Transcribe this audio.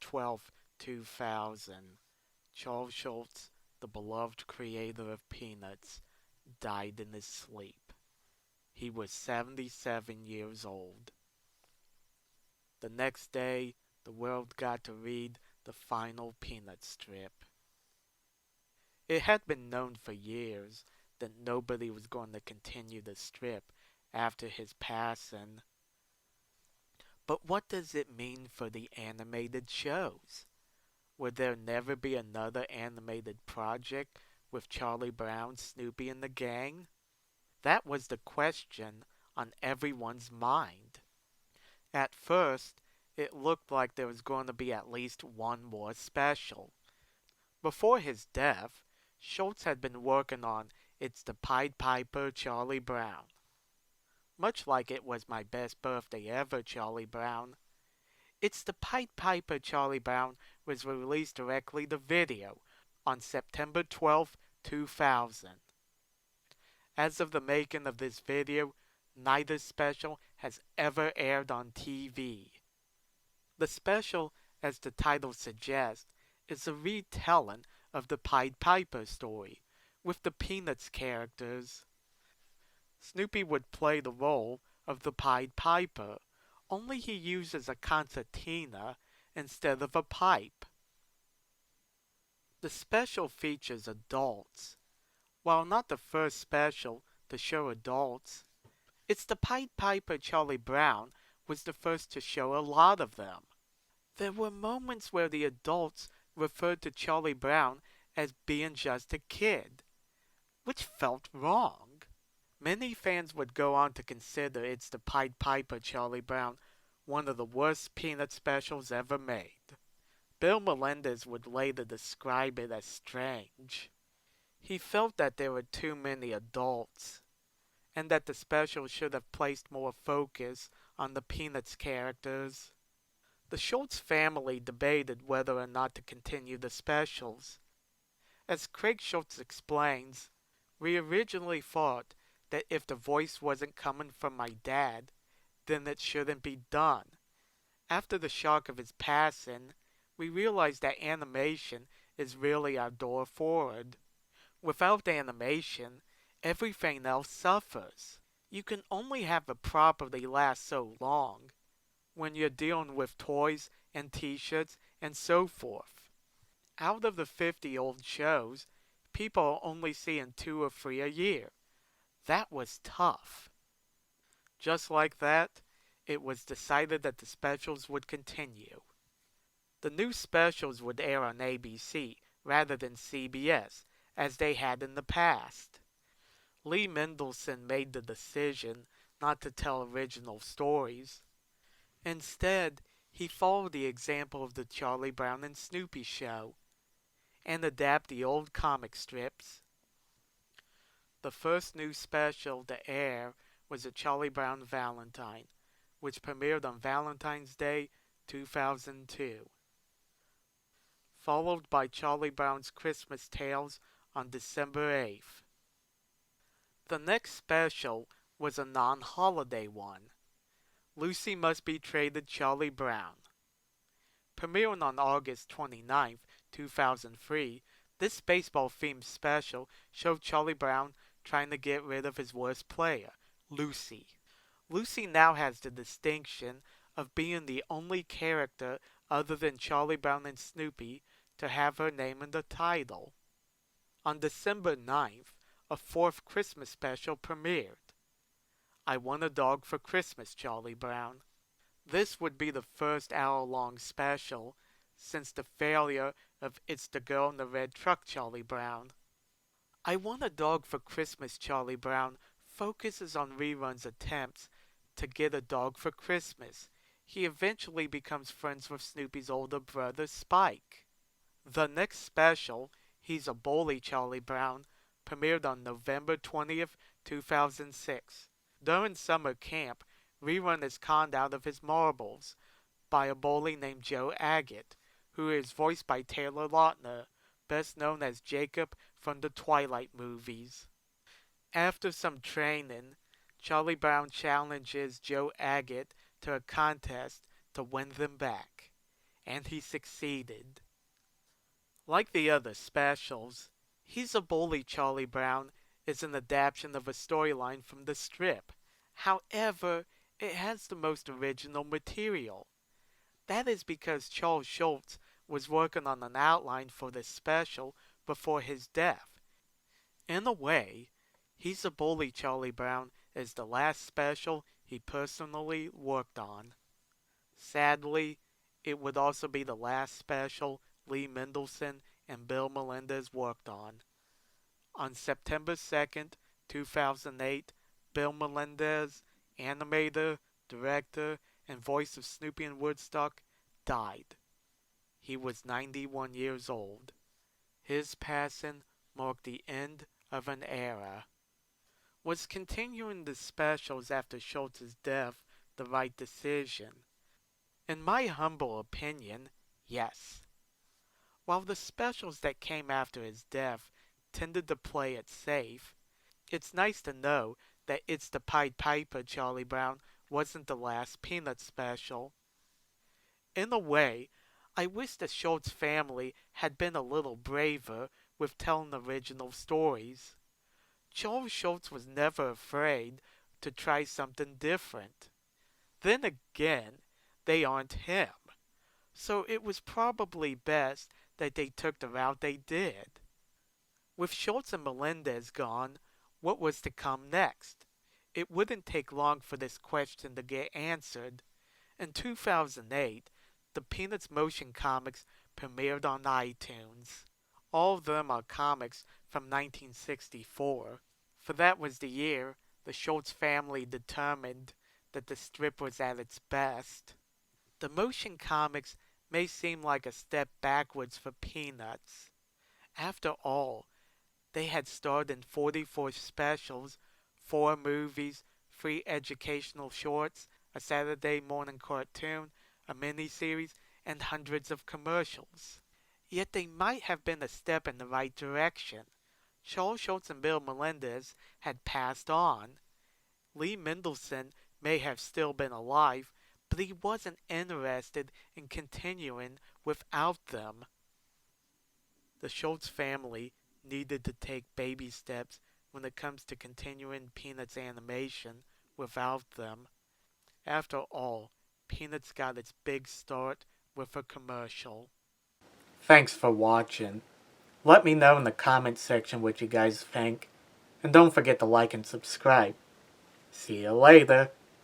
12th, 2000, Charles Schulz, the beloved creator of Peanuts, died in his sleep. He was 77 years old. The next day, the world got to read the final Peanut strip. It had been known for years that nobody was going to continue the strip after his passing. But what does it mean for the animated shows? Would there never be another animated project with Charlie Brown, Snoopy, and the gang? That was the question on everyone's mind. At first, it looked like there was going to be at least one more special. Before his death, Schulz had been working on It's the Pied Piper Charlie Brown. Much like It Was My Best Birthday Ever Charlie Brown, It's the Pied Piper Charlie Brown was released directly to video on September 12, 2000. As of the making of this video, neither special has ever aired on TV. The special, as the title suggests, is a retelling of the Pied Piper story, with the Peanuts characters. Snoopy would play the role of the Pied Piper, only he uses a concertina instead of a pipe. The special features adults. While not the first special to show adults, It's the Pied Piper Charlie Brown was the first to show a lot of them. There were moments where the adults referred to Charlie Brown as being just a kid, which felt wrong. Many fans would go on to consider It's the Pied Piper Charlie Brown one of the worst Peanut specials ever made. Bill Melendez would later describe it as strange. He felt that there were too many adults, and that the special should have placed more focus on the Peanuts characters. The Schulz family debated whether or not to continue the specials. As Craig Schulz explains, we originally thought that if the voice wasn't coming from my dad, then it shouldn't be done. After the shock of his passing, we realized that animation is really our door forward. Without animation, everything else suffers. You can only have a property last so long when you're dealing with toys and t-shirts and so forth. Out of the 50 old shows, people are only seeing 2 or 3 a year. That was tough. Just like that, it was decided that the specials would continue. The new specials would air on ABC rather than CBS, as they had in the past. Lee Mendelson made the decision not to tell original stories. Instead, he followed the example of the Charlie Brown and Snoopy show and adapted the old comic strips. The first new special to air was a Charlie Brown Valentine, which premiered on Valentine's Day 2002, followed by Charlie Brown's Christmas Tales on December 8th. The next special was a non-holiday one, Lucy Must Be Traded Charlie Brown. Premiering on August 29th, 2003, this baseball-themed special showed Charlie Brown trying to get rid of his worst player, Lucy. Lucy now has the distinction of being the only character other than Charlie Brown and Snoopy to have her name in the title. On December 9th, a fourth Christmas special premiered, I Want a Dog for Christmas, Charlie Brown. This would be the first hour-long special since the failure of It's the Girl in the Red Truck, Charlie Brown. I Want a Dog for Christmas, Charlie Brown focuses on Rerun's attempts to get a dog for Christmas. He eventually becomes friends with Snoopy's older brother, Spike. The next special, He's a Bully, Charlie Brown, premiered on November 20th, 2006. During summer camp, Rerun is conned out of his marbles by a bully named Joe Agate, who is voiced by Taylor Lautner, best known as Jacob from the Twilight movies. After some training, Charlie Brown challenges Joe Agate to a contest to win them back. and he succeeded. Like the other specials, He's a Bully, Charlie Brown is an adaptation of a storyline from the strip. However, it has the most original material. That is because Charles Schulz was working on an outline for this special before his death. In a way, He's a Bully, Charlie Brown is the last special he personally worked on. Sadly, it would also be the last special Lee Mendelson and Bill Melendez worked on. On September 2nd, 2008, Bill Melendez, animator, director, and voice of Snoopy and Woodstock, died. He was 91 years old. His passing marked the end of an era. Was continuing the specials after Schultz's death the right decision? In my humble opinion, yes. While the specials that came after his death tended to play it safe, it's nice to know that It's the Pied Piper, Charlie Brown wasn't the last Peanut special. In a way, I wish the Schultz family had been a little braver with telling original stories. Charles Schultz was never afraid to try something different. Then again, they aren't him, so it was probably best that they took the route they did. With Schultz and Melendez gone, what was to come next? It wouldn't take long for this question to get answered. In 2008, the Peanuts motion comics premiered on iTunes. All of them are comics from 1964, for that was the year the Schultz family determined that the strip was at its best. The motion comics may seem like a step backwards for Peanuts. After all, they had starred in 44 specials, 4 movies, 3 educational shorts, a Saturday morning cartoon, a miniseries, and hundreds of commercials. Yet they might have been a step in the right direction. Charles Schultz and Bill Melendez had passed on. Lee Mendelson may have still been alive, but he wasn't interested in continuing without them. The Schultz family needed to take baby steps when it comes to continuing Peanuts animation without them. After all, Peanuts got its big start with a commercial. Thanks for watching. Let me know in the comment section what you guys think. And don't forget to like and subscribe. See you later.